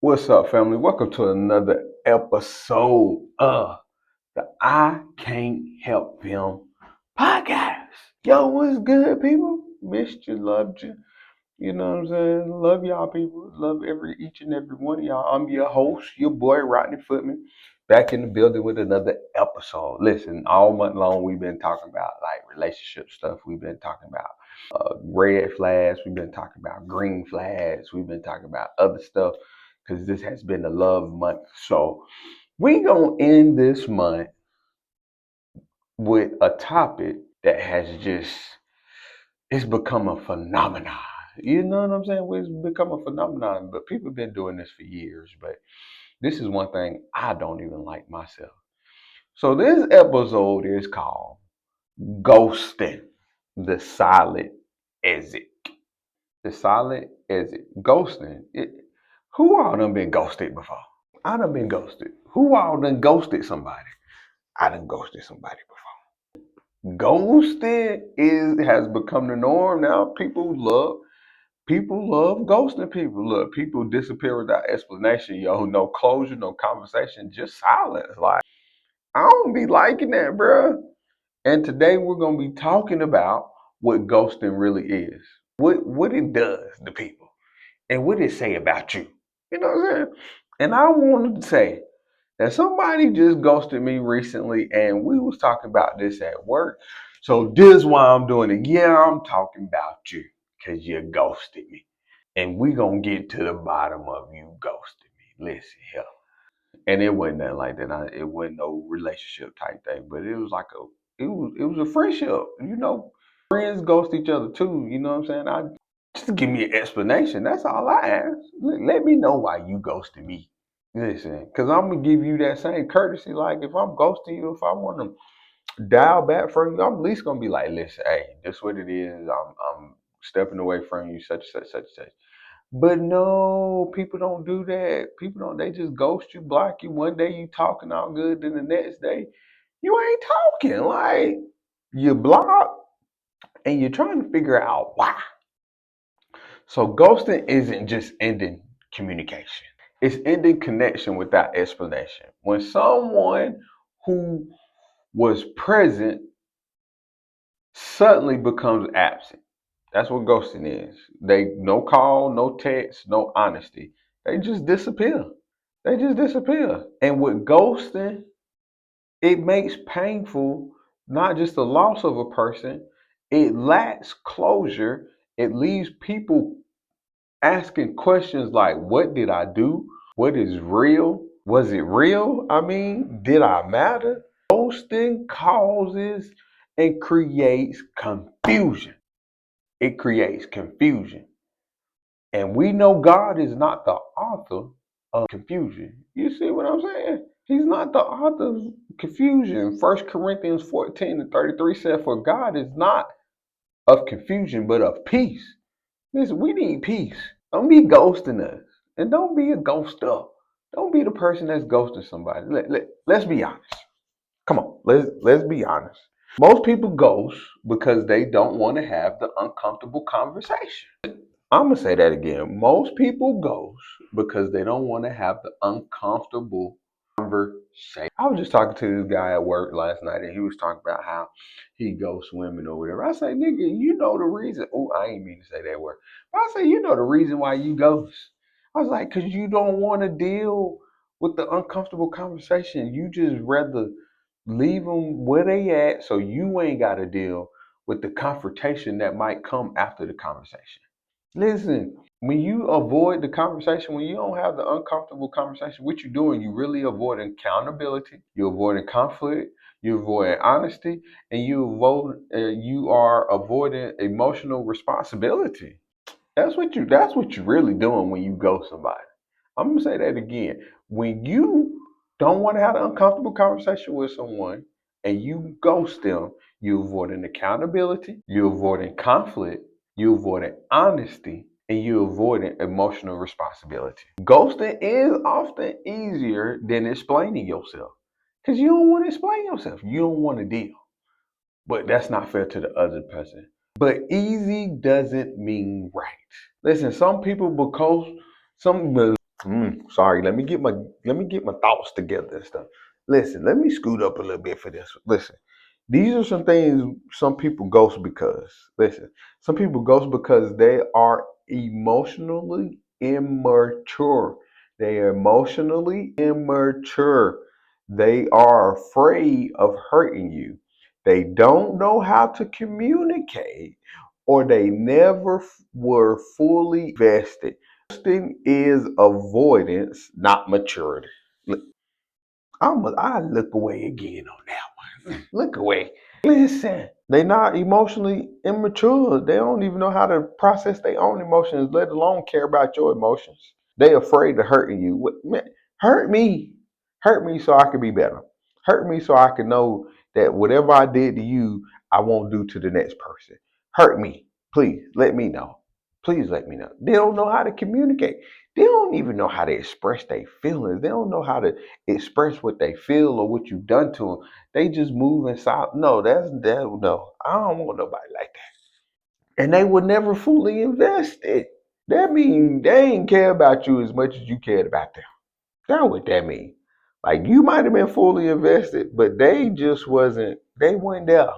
What's up, family? Welcome to another episode of the I Can't Help Them podcast. Yo, what's good, people? Missed you, loved you. You know what I'm saying? Love y'all, people. Love each and every one of y'all. I'm your host, your boy Rodney Footman, back in the building with another episode. Listen, all month long we've been talking about like relationship stuff. We've been talking about red flags. We've been talking about green flags. We've been talking about other stuff because this has been the love month. So we gonna end this month with a topic that has just it's become a phenomenon. You know what I'm saying? It's become a phenomenon, but people have been doing this for years. But this is one thing I don't even like myself. So this episode is called Ghosting, the Silent Exit. The silent exit. Ghosting. Who all done been ghosted before? I done been ghosted. Who all done ghosted somebody? I done ghosted somebody before. Ghosting has become the norm now. People love ghosting people. Look, people disappear without explanation. Yo, no closure, no conversation, just silence. Like I don't be liking that, bruh. And today we're gonna be talking about what ghosting really is, what it does to people, and what it say about you. You know what I'm saying? And I wanted to say that somebody just ghosted me recently, and we was talking about this at work. So this is why I'm doing it. Yeah, I'm talking about you because you ghosted me. And we gonna get to the bottom of you ghosting me. Listen here. And it wasn't that like that. It wasn't no relationship type thing, but it was like it was a friendship. You know, friends ghost each other too. You know what I'm saying? I just give me an explanation. That's all I ask. Let me know why you ghosted me. Listen, because I'm gonna give you that same courtesy. Like if I'm ghosting you, if I want to dial back from you, I'm at least gonna be like, listen, hey, this what it is. I'm stepping away from you, such and such, such and such. But no, people don't do that. People don't. They just ghost you, block you. One day you talking all good, then the next day you ain't talking. Like you block, and you're trying to figure out why. So ghosting isn't just ending communication. It's ending connection without explanation. When someone who was present suddenly becomes absent. That's what ghosting is. They no call, no text, no honesty. They just disappear. They just disappear. And with ghosting, it makes painful not just the loss of a person, it lacks closure. It leaves people asking questions like, what did I do? What is real? Was it real? I mean, did I matter? Ghosting causes and creates confusion. It creates confusion. And we know God is not the author of confusion. You see what I'm saying? He's not the author of confusion. 1 Corinthians 14 and 33 said, for God is not of confusion, but of peace. Listen, we need peace. Don't be ghosting us. And don't be a ghoster. Don't be the person that's ghosting somebody. Let's be honest. Come on, let's be honest. Most people ghost because they don't want to have the uncomfortable conversation. I'm gonna say that again. Most people ghost because they don't want to have the uncomfortable conversation. I was just talking to this guy at work last night, and he was talking about how he ghosts women or whatever. I say, nigga, you know the reason. Oh, I ain't mean to say that word. But I say, you know the reason why you ghost. I was like, because you don't want to deal with the uncomfortable conversation. You just rather leave them where they at, so you ain't got to deal with the confrontation that might come after the conversation. Listen, when you avoid the conversation, when you don't have the uncomfortable conversation, what you're doing, you really avoiding accountability, you're avoiding conflict, you're avoiding honesty, and you are avoiding emotional responsibility. That's what you're really doing when you ghost somebody. I'm gonna say that again. When you don't want to have an uncomfortable conversation with someone and you ghost them, you're avoiding accountability, you're avoiding conflict, you're avoiding honesty, and you're avoiding emotional responsibility. Ghosting is often easier than explaining yourself. Because you don't want to explain yourself. You don't want to deal. But that's not fair to the other person. But easy doesn't mean right. Listen, some people because some Sorry, let me get my thoughts together and stuff. Listen, let me scoot up a little bit for this. Listen, these are some things some people ghost because. Listen, some people ghost because they are emotionally immature. They are emotionally immature. They are afraid of hurting you. They don't know how to communicate, or they never were fully vested. Ghosting is avoidance, not maturity. Look, I look away again on that one. Look away. Listen, they not emotionally immature. They don't even know how to process their own emotions, let alone care about your emotions. They afraid of hurting you. Man, hurt me so I can be better. Hurt me so I can know that whatever I did to you, I won't do to the next person. Hurt me, please. Let me know. Please let me know. They don't know how to communicate. They don't even know how to express their feelings. They don't know how to express what they feel or what you've done to them. They just move inside. No, no. I don't want nobody like that. And they would never fully invest it. That means they ain't care about you as much as you cared about them. That's what that means. Like you might have been fully invested, but they just wasn't. They weren't there.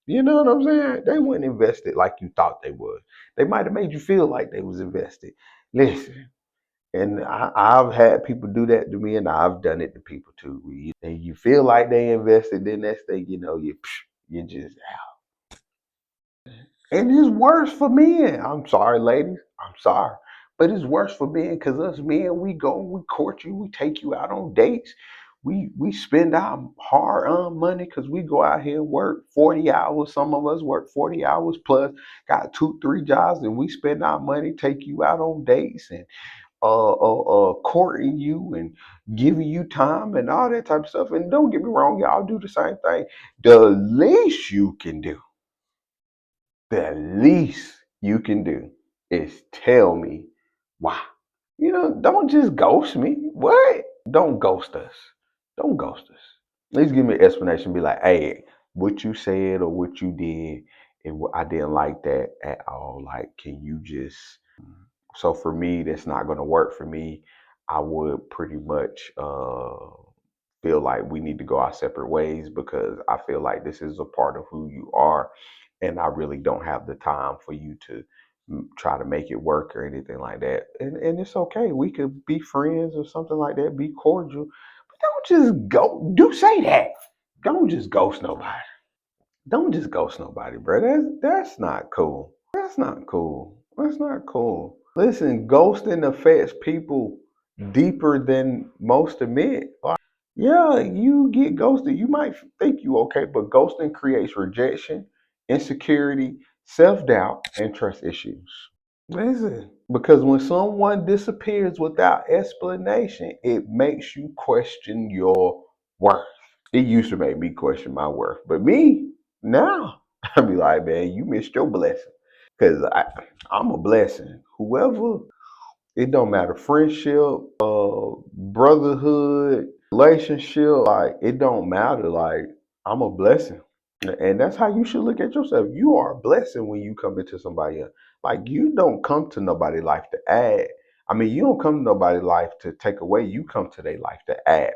You know what I'm saying? They weren't invested like you thought they would. They might have made you feel like they was invested. Listen, and I've had people do that to me, and I've done it to people too. And you feel like they invested, then next thing you know, you just and it's worse for men. I'm sorry, ladies. I'm sorry. But it's worse for men because us men, we go, we court you, we take you out on dates. We spend our hard earned money because we go out here and work 40 hours. Some of us work 40 hours plus, got two, three jobs, and we spend our money, take you out on dates and courting you and giving you time and all that type of stuff. And don't get me wrong, y'all do the same thing. The least you can do the least you can do is tell me why. Don't just ghost me. What? Don't ghost us. Don't ghost us. At least give me an explanation. Be like, hey, what you said or what you did, I didn't like that at all. Like, can you just. So for me, that's not going to work for me. I would pretty much feel like we need to go our separate ways because I feel like this is a part of who you are, and I really don't have the time for you to try to make it work or anything like that. And it's okay. We could be friends or something like that. Be cordial, but don't just go. Do say that. Don't just ghost nobody. Don't just ghost nobody, bro. That's not cool. That's not cool. That's not cool. Listen, ghosting affects people deeper than most admit. Yeah, you get ghosted. You might think you okay, but ghosting creates rejection, insecurity, self-doubt, and trust issues. Listen, because when someone disappears without explanation, it makes you question your worth. It used to make me question my worth, but me now, I be like, man, you missed your blessing, because I'm a blessing. Whoever, it don't matter, friendship, brotherhood, relationship, like it don't matter. Like I'm a blessing. And that's how you should look at yourself. You are a blessing when you come into somebody else. Like you don't come to nobody's life to add. I mean, you don't come to nobody's life to take away. You come to their life to add.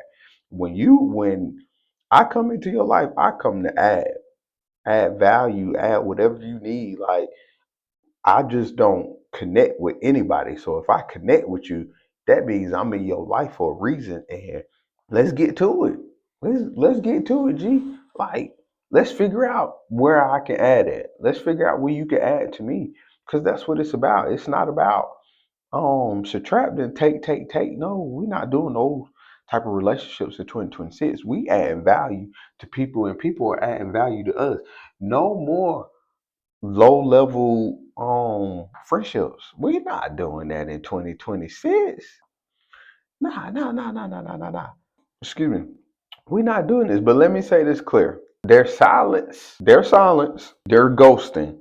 When I come into your life, I come to add value, add whatever you need. Like I just don't connect with anybody. So if I connect with you, that means I'm in your life for a reason. And let's get to it. Let's get to it, G. Like let's figure out where I can add it. Let's figure out where you can add to me, because that's what it's about. It's not about subtract and take. No, we're not doing those type of relationships in 2026. We adding value to people, and people are adding value to us. No more low level friendships. We're not doing that in 2026. Nah. Excuse me. We're not doing this. But let me say this clear. Their ghosting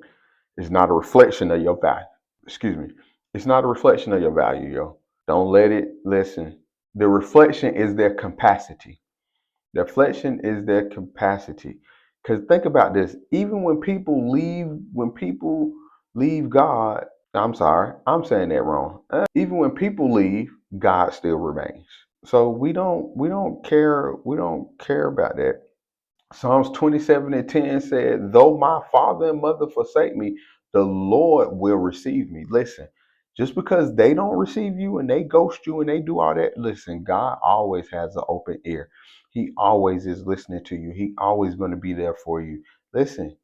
is not a reflection of your value. Excuse me. It's not a reflection of your value, yo. Don't let it listen. The reflection is their capacity. The reflection is their capacity. Because think about this. Even when people leave God, I'm sorry, I'm saying that wrong. Even when people leave, God still remains. So we don't care about that. Psalms 27:10 said, though my father and mother forsake me, the Lord will receive me. Listen, just because they don't receive you and they ghost you and they do all that, listen, God always has an open ear. He always is listening to you. He always going to be there for you. Listen,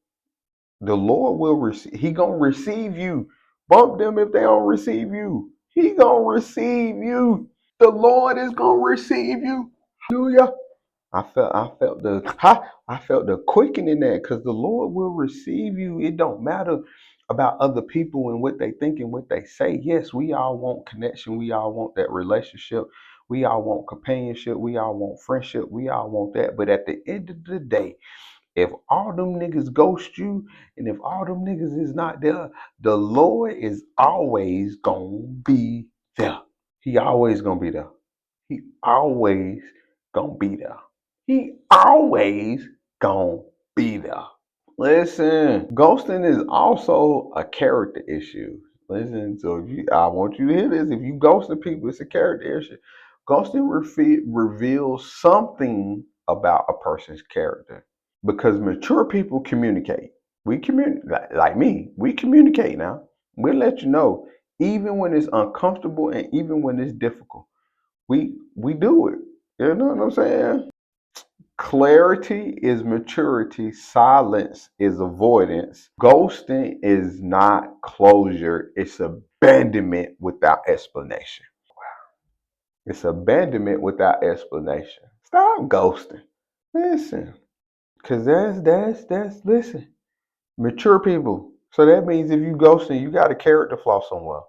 the Lord will receive, He gonna receive you. Bump them if they don't receive you. He gonna receive you. The Lord is gonna receive you. Hallelujah. I felt the quickening in that because the Lord will receive you. It don't matter about other people and what they think and what they say. Yes, we all want connection. We all want that relationship. We all want companionship. We all want friendship. We all want that. But at the end of the day, if all them niggas ghost you and if all them niggas is not there, the Lord is always gonna be there. He always gonna be there. He always gonna be there. He always gonna be there. Listen, ghosting is also a character issue. Listen, so I want you to hear this. If you ghosting people, it's a character issue. Ghosting reveals something about a person's character because mature people communicate. We communicate, like me. We communicate now. We'll let you know, even when it's uncomfortable and even when it's difficult. We do it. You know what I'm saying? Clarity is maturity. Silence is avoidance. Ghosting is not closure. It's abandonment without explanation. It's abandonment without explanation. Stop ghosting. Listen, cause that's listen. Mature people. So that means if you ghosting, you got a character flaw somewhere,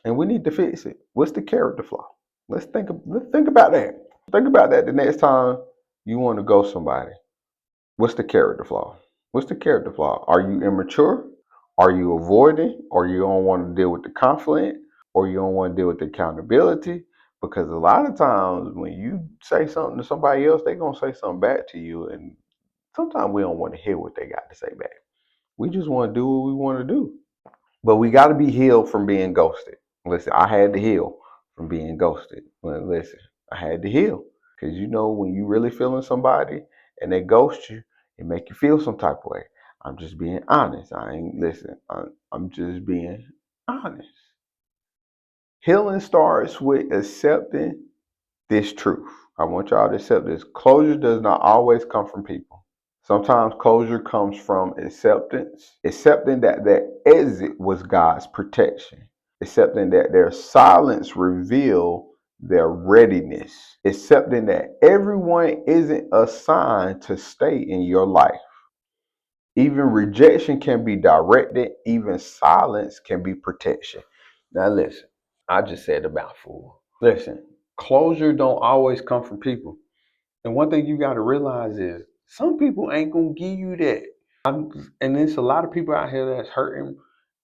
and we need to fix it. What's the character flaw? Let's think about that. Think about that the next time you want to ghost somebody. What's the character flaw? What's the character flaw? Are you immature? Are you avoiding? Or you don't want to deal with the conflict? Or you don't want to deal with the accountability? Because a lot of times when you say something to somebody else, they're gonna say something back to you. And sometimes we don't want to hear what they got to say back. We just want to do what we want to do. But we got to be healed from being ghosted. Listen, I had to heal from being ghosted. Well, listen, I had to heal because when you really feeling somebody and they ghost you, it make you feel some type of way. I'm just being honest. I ain't listen. I'm just being honest. Healing starts with accepting this truth. I want y'all to accept this. Closure does not always come from people. Sometimes closure comes from acceptance, accepting that their exit was God's protection, accepting that their silence revealed their readiness, accepting that everyone isn't assigned to stay in your life. Even rejection can be directed, even silence can be protection. Now listen, I just said a mouthful. Listen, closure don't always come from people. And one thing you got to realize is some people ain't gonna give you that. And there's a lot of people out here that's hurting,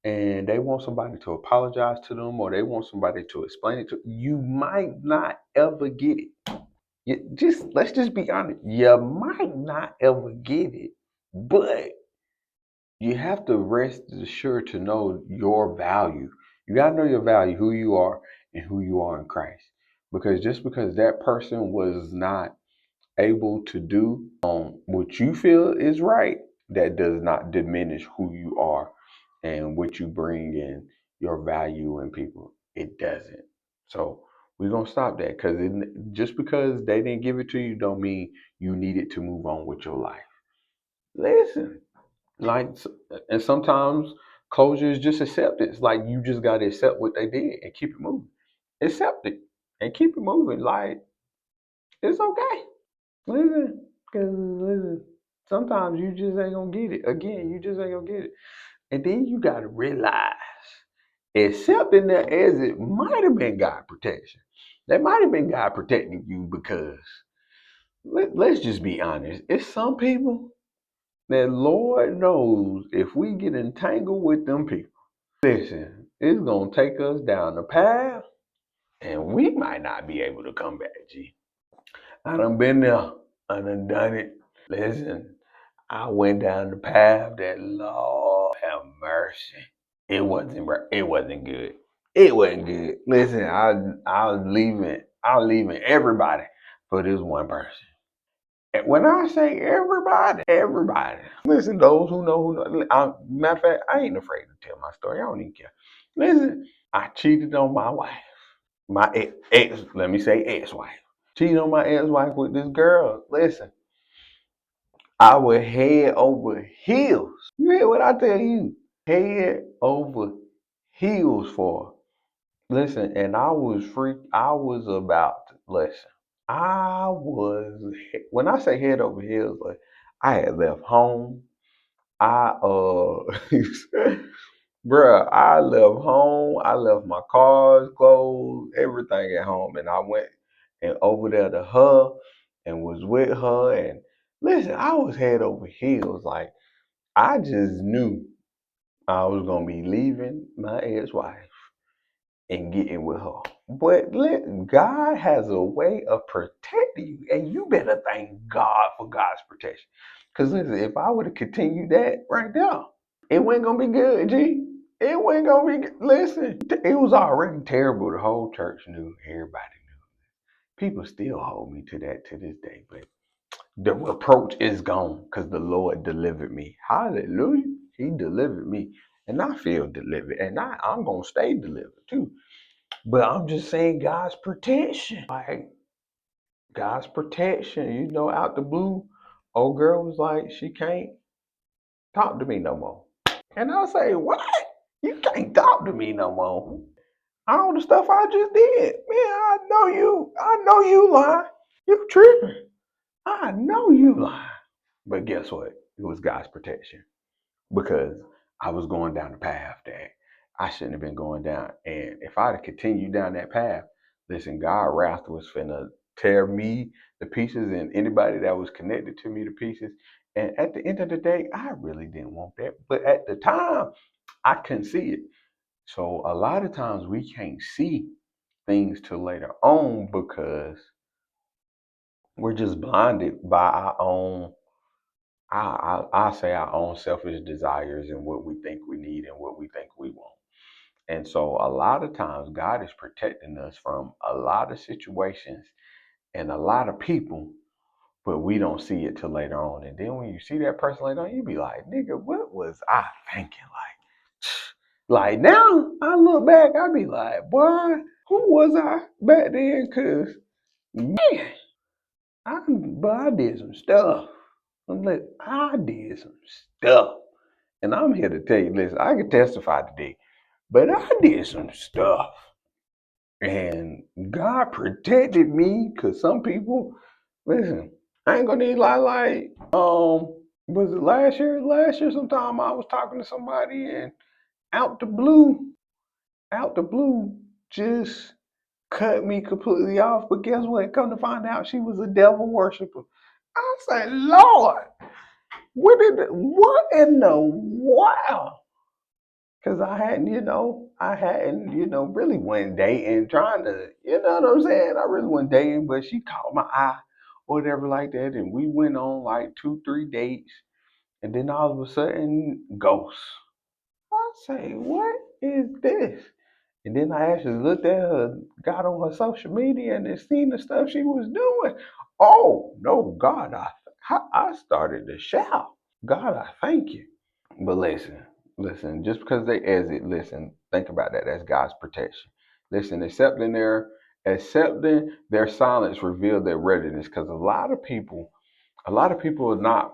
and they want somebody to apologize to them, or they want somebody to explain it to. You might not ever get it. Let's just be honest. You might not ever get it, but you have to rest assured to know your value. You got to know your value, who you are, and who you are in Christ. Because just because that person was not able to do what you feel is right, that does not diminish who you are and what you bring in your value in people. It doesn't. So we're gonna stop that because just because they didn't give it to you, don't mean you needed to move on with your life. Listen, like, and sometimes closure is just acceptance. Like you just gotta accept what they did and keep it moving. Accept it and keep it moving. Like it's okay. Listen, sometimes you just ain't gonna get it. Again, you just ain't gonna get it. And then you gotta realize, accepting that as it might have been God protection. That might have been God protecting you because let's just be honest. It's some people that Lord knows if we get entangled with them people, listen, it's gonna take us down the path and we might not be able to come back, G. I done been there. I done it. Listen, I went down the path that Lord have mercy. It wasn't good. It wasn't good. Listen, I was leaving everybody for this one person. And when I say everybody, everybody. Listen, those who know. Matter of fact, I ain't afraid to tell my story. I don't even care. Listen, I cheated on my wife. My ex, let me say ex-wife. Cheated on my ex-wife with this girl. Listen, I was head over heels. You hear what I tell you? Head over heels for her. Listen, and I was free. I was about to listen. I was when I say head over heels, like I had left home. I bruh, I left home. I left my cars, clothes, everything at home, and I went and over there to her and was with her. And listen, I was head over heels. Like I just knew I was gonna be leaving my ex-wife and getting with her. But God has a way of protecting you, and you better thank God for God's protection. Because listen, if I would have continued that right there, it wasn't gonna be good, G. It wasn't gonna be. Listen, it was already terrible. The whole church knew. Everybody knew. People still hold me to that to this day, but the reproach is gone because the Lord delivered me. Hallelujah. He delivered me. And I feel delivered. And I'm going to stay delivered too. But I'm just saying God's protection. Like God's protection, out the blue. Old girl was like, she can't talk to me no more. And I say, what? You can't talk to me no more. All the stuff I just did. Man, I know you lying. You tripping. I know you lying. But guess what? It was God's protection because I was going down the path that I shouldn't have been going down. And if I'd have continued down that path, listen, God wrath was finna tear me to pieces and anybody that was connected to me to pieces. And at the end of the day, I really didn't want that. But at the time, I couldn't see it. So a lot of times we can't see things till later on because we're just blinded by our own I say our own selfish desires and what we think we need and what we think we want. And so a lot of times God is protecting us from a lot of situations and a lot of people, but we don't see it till later on. And then when you see that person later on, you be like, nigga, what was I thinking? Like now I look back, I be like, boy, who was I back then? Cause man, I did some stuff. I'm like, I did some stuff. And I'm here to tell you, listen, I can testify today, but I did some stuff. And God protected me because some people, listen, I ain't gonna need lie like, was it last year? Last year sometime I was talking to somebody and out the blue, out the blue, just cut me completely off. But guess what? Come to find out she was a devil worshiper. I said, Lord, what in the wow? Because I hadn't, really went dating, trying to, you know what I'm saying? I really went dating, but she caught my eye or whatever like that. And we went on like 2, 3 dates. And then all of a sudden, ghost. I say, what is this? And then I actually looked at her, got on her social media and then seen the stuff she was doing. Oh, no, God, I started to shout. God, I thank you. But listen, just because they exit, listen, think about that. That's God's protection. Listen, accepting their silence revealed their readiness. Because a lot of people are not.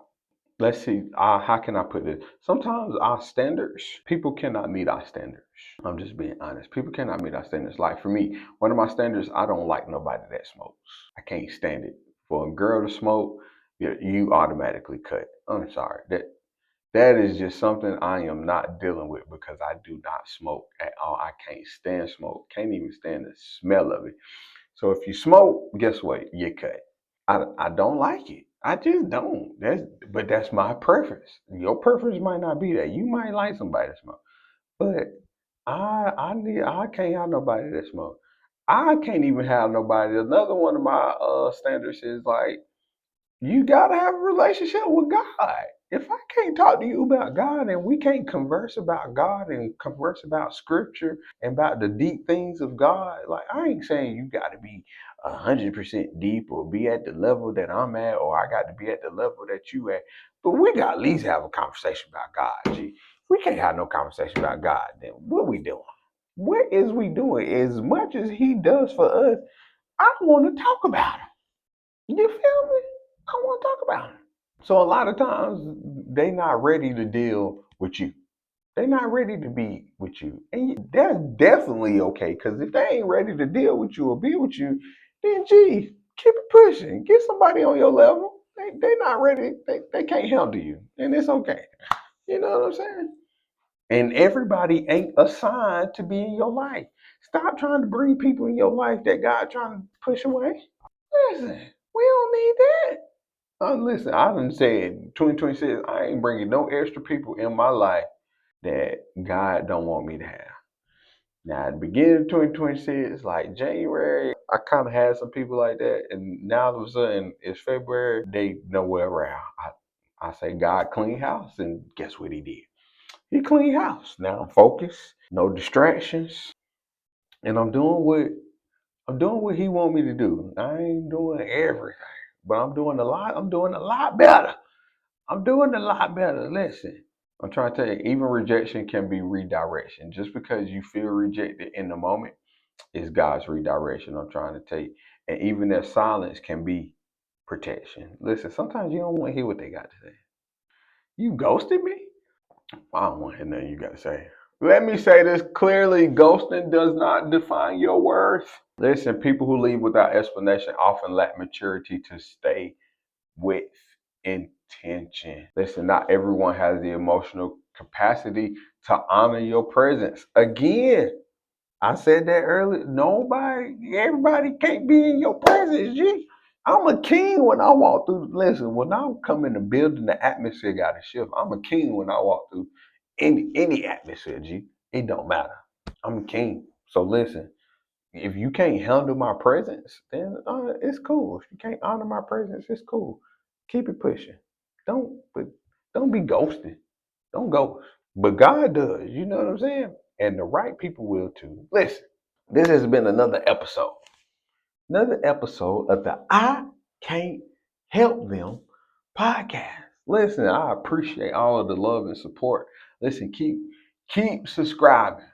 Let's see, how can I put this? Sometimes our standards, people cannot meet our standards. I'm just being honest. People cannot meet our standards. Like for me, one of my standards, I don't like nobody that smokes. I can't stand it. For a girl to smoke, you automatically cut. I'm sorry. That is just something I am not dealing with because I do not smoke at all. I can't stand smoke. Can't even stand the smell of it. So if you smoke, guess what? You cut. I don't like it. I just don't. That's my preference. Your preference might not be that. You might like somebody to smoke. But I can't have nobody that smoke. I can't even have nobody. Another one of my standards is like you gotta have a relationship with God. If I can't talk to you about God and we can't converse about God and converse about scripture and about the deep things of God, like I ain't saying you got to be 100% deep or be at the level that I'm at or I got to be at the level that you at, but we got to at least have a conversation about God. G. We can't have no conversation about God. Then what we doing? What is we doing? As much as He does for us, I want to talk about Him. You feel me? I want to talk about Him. So a lot of times they not ready to deal with you. They not ready to be with you. And that's definitely okay. Cause if they ain't ready to deal with you or be with you, then gee, keep it pushing. Get somebody on your level. They not ready. They can't handle you. And it's okay. You know what I'm saying? And everybody ain't assigned to be in your life. Stop trying to bring people in your life that God trying to push away. Listen, we don't need that. Listen, I done said 2026, I ain't bringing no extra people in my life that God don't want me to have. Now, at the beginning of 2026, like January, I kind of had some people like that. And now all of a sudden, it's February, they nowhere around. I say, God clean house. And guess what He did? He clean house. Now I'm focused, no distractions. And I'm doing what He want me to do. I ain't doing everything, but I'm doing a lot. I'm doing a lot better. I'm doing a lot better. Listen, I'm trying to tell you, even rejection can be redirection. Just because you feel rejected in the moment is God's redirection. I'm trying to tell you. And even that silence can be protection. Listen, sometimes you don't want to hear what they got to say. You ghosted me? I don't want to hear nothing you got to say. Let me say this clearly, ghosting does not define your worth. Listen, people who leave without explanation often lack maturity to stay with intention. Listen, not everyone has the emotional capacity to honor your presence. Again, I said that earlier. Everybody can't be in your presence, G. I'm a king when I walk through. Listen, when I come in the building, the atmosphere got to shift. I'm a king when I walk through any atmosphere, G. It don't matter. I'm a king. So listen, if you can't handle my presence, then it's cool. If you can't honor my presence, it's cool. Keep it pushing. But don't be ghosting. Don't ghost. But God does. You know what I'm saying? And the right people will too. Listen, this has been another episode. Another episode of the I Can't Help Them podcast. Listen, I appreciate all of the love and support. Listen, keep subscribing.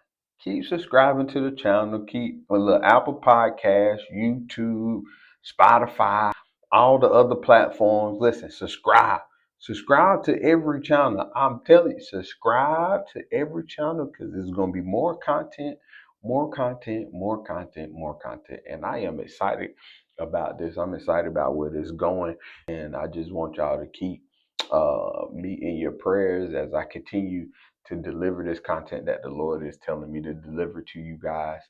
Keep subscribing to the channel. Keep a little Apple Podcast, YouTube, Spotify, all the other platforms. Listen, subscribe. Subscribe to every channel. I'm telling you, subscribe to every channel because there's going to be more content, more content, more content, more content. And I am excited about this. I'm excited about where this is going. And I just want y'all to keep me in your prayers as I continue to deliver this content that the Lord is telling me to deliver to you guys.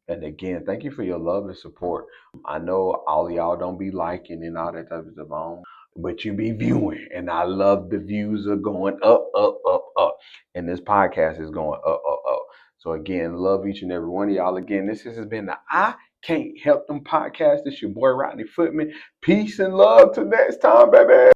And again, thank you for your love and support. I know all of y'all don't be liking and all that type of stuff on, but you be viewing. And I love the views are going up, up, up, up. And this podcast is going up, up, up. So again, love each and every one of y'all. Again, this has been the I Can't Help Them podcast. It's your boy Rodney Footman. Peace and love till next time, baby.